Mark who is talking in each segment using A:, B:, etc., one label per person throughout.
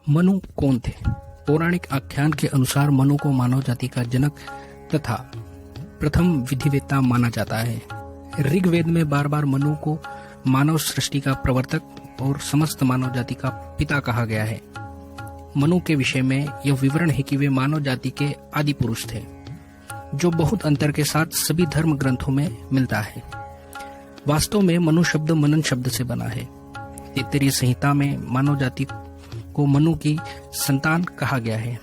A: मनु कौन थे? पौराणिक आख्यान के अनुसार मनु को मानव जाति का जनक तथा प्रथम विधिवेत्ता माना जाता है। ऋग्वेद में बार बार मनु को मानव सृष्टि का प्रवर्तक और समस्त मानव जाति का पिता कहा गया है। मनु के विषय में यह विवरण है कि वे मानव जाति के आदि पुरुष थे, जो बहुत अंतर के साथ सभी धर्म ग्रंथों में मिलता है। वास्तव में मनु शब्द मनन शब्द से बना है। तैत्तिरीय संहिता में मानव जाति को मनु की संतान कहा गया है।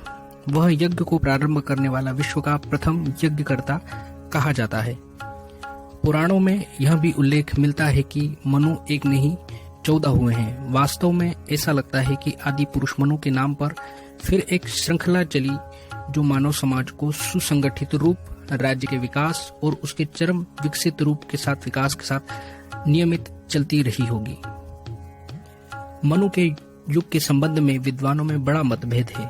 A: वह यज्ञ को प्रारंभ करने वाला विश्व का प्रथम यज्ञकर्ता कहा जाता है। पुराणों में यह भी उल्लेख मिलता है कि मनु एक नहीं 14 हुए हैं। वास्तव में ऐसा लगता है कि आदि पुरुष मनु के नाम पर फिर एक श्रृंखला चली, जो मानव समाज को सुसंगठित रूप, राज्य के विकास और उसके चरम विकसित रूप के साथ विकास के साथ नियमित चलती रही होगी। मनु के युग के संबंध में विद्वानों में बड़ा मतभेद है,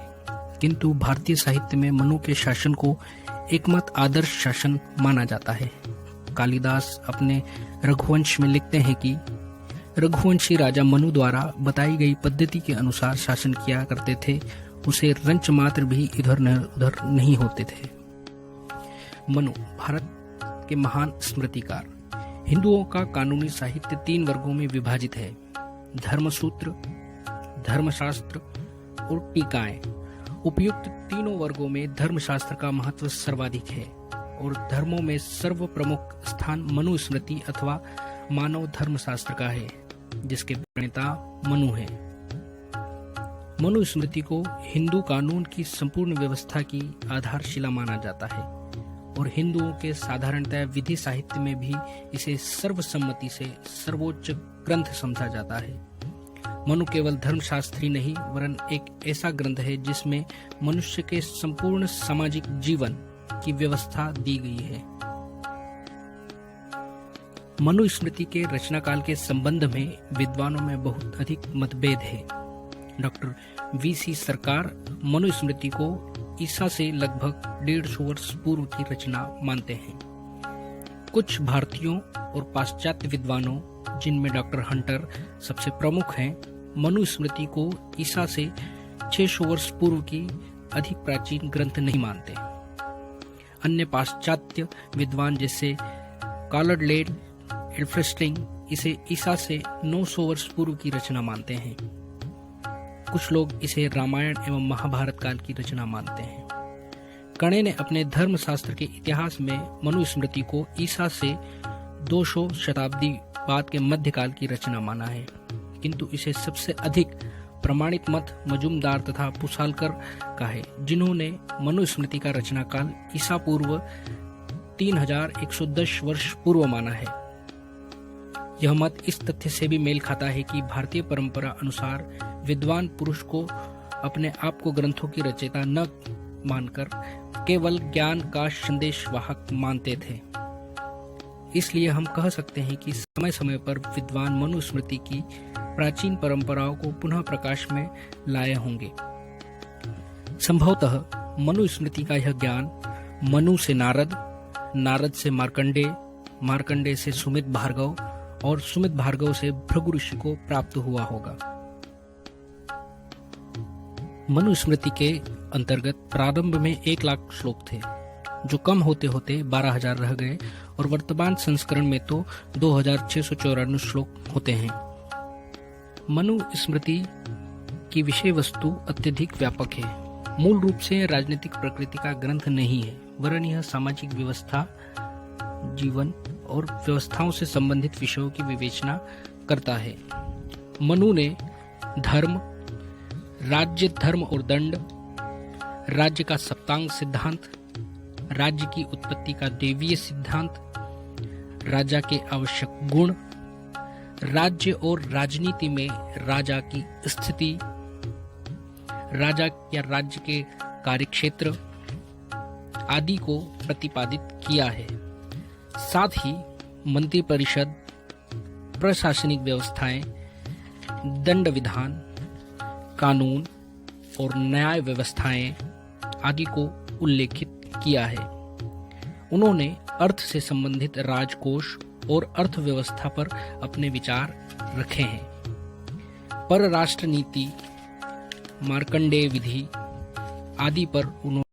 A: किंतु भारतीय साहित्य में मनु के शासन को एकमत आदर्श शासन माना जाता है। कालिदास अपने रघुवंश में लिखते हैं कि रघुवंशी राजा मनु द्वारा बताई गई पद्धति के अनुसार शासन किया करते थे, उसे रंच मात्र भी इधर उधर नहीं होते थे। मनु भारत के महान स्मृतिकार। हिंदुओं का कानूनी साहित्य 3 वर्गों में विभाजित है: धर्मसूत्र, धर्मशास्त्र और टीकाएं। उपयुक्त तीनों वर्गों में धर्मशास्त्र का महत्व सर्वाधिक है और धर्मों में सर्व प्रमुख स्थान मनुस्मृति अथवा मानव धर्मशास्त्र का है, जिसके प्रणेता मनु है। मनुस्मृति को हिंदू कानून की संपूर्ण व्यवस्था की आधारशिला माना जाता है और हिंदुओं के साधारणतः विधि साहित्य में भी इसे सर्वसम्मति से सर्वोच्च ग्रंथ समझा जाता है। मनु केवल धर्मशास्त्री नहीं, वरन एक ऐसा ग्रंथ है जिसमें मनुष्य के संपूर्ण सामाजिक जीवन की व्यवस्था दी गई है। मनुस्मृति के रचनाकाल के संबंध में विद्वानों में बहुत अधिक मतभेद है। डॉक्टर वीसी सरकार मनुस्मृति को ईसा से लगभग 150 वर्ष पूर्व की रचना मानते हैं। कुछ भारतीयों और पाश्चात्य विद्वानों, जिनमें डॉक्टर हंटर सबसे प्रमुख हैं, मनुस्मृति को ईसा से 600 वर्ष पूर्व की अधिक प्राचीन ग्रंथ नहीं मानते। अन्य पाश्चात्य विद्वान जैसे कॉलरलेड, एल्फ्रेस्टिंग इसे ईसा से 900 वर्ष पूर्व की रचना मानते हैं। कुछ लोग इसे रामायण एवं महाभारत काल की रचना मानते हैं। कणे ने अपने धर्मशास्त्र के इतिहास में मनुस्मृति को ईसा से 200 शताब्दी बाद के मध्यकाल की रचना माना है, किंतु इसे सबसे अधिक प्रमाणित मत मजुमदार तथा पुसालकर का है, जिन्होंने मनुस्मृति का रचनाकाल ईसा पूर्व 3110 वर्ष पूर्व माना है। यह मत इस तथ्य से भी मेल खाता है कि भारतीय परंपरा अनुसार विद्वान पुरुष को अपने आप को ग्रंथों की रचयिता न मानकर केवल ज्ञान का संदेशवाहक मानते थे। इसलिए हम कह सकते हैं कि समय समय पर विद्वान मनुस्मृति की प्राचीन परंपराओं को पुनः प्रकाश में लाए होंगे। संभवतः मनुस्मृति का यह ज्ञान मनु से नारद, नारद से मार्कंडेय, मार्कंडेय से सुमित भार्गव और सुमित भार्गव से भृगु ऋषि को प्राप्त हुआ होगा। मनुस्मृति के अंतर्गत प्रारंभ में 1 लाख श्लोक थे, जो कम होते होते 12,000 रह गए और वर्तमान संस्करण में तो 2,694 श्लोक होते हैं। मनुस्मृति की विषय वस्तु अत्यधिक व्यापक है। मूल रूप से राजनीतिक प्रकृति का ग्रंथ नहीं है, वरन यह सामाजिक व्यवस्था, जीवन और व्यवस्थाओं से संबंधित विषयों की विवेचना करता है। मनु ने धर्म, राज्य, धर्म और दंड, राज्य का सप्तांग सिद्धांत, राज्य की उत्पत्ति का देवीय सिद्धांत, राजा के आवश्यक गुण, राज्य और राजनीति में राजा की स्थिति, राजा या राज्य के कार्यक्षेत्र आदि को प्रतिपादित किया है। साथ ही मंत्री परिषद, प्रशासनिक व्यवस्थाएं, दंड विधान, कानून और न्याय व्यवस्थाएं आदि को उल्लेखित किया है। उन्होंने अर्थ से संबंधित राजकोष और अर्थव्यवस्था पर अपने विचार रखे हैं। परराष्ट्र नीति, मार्कंडेय विधि आदि पर उन्होंने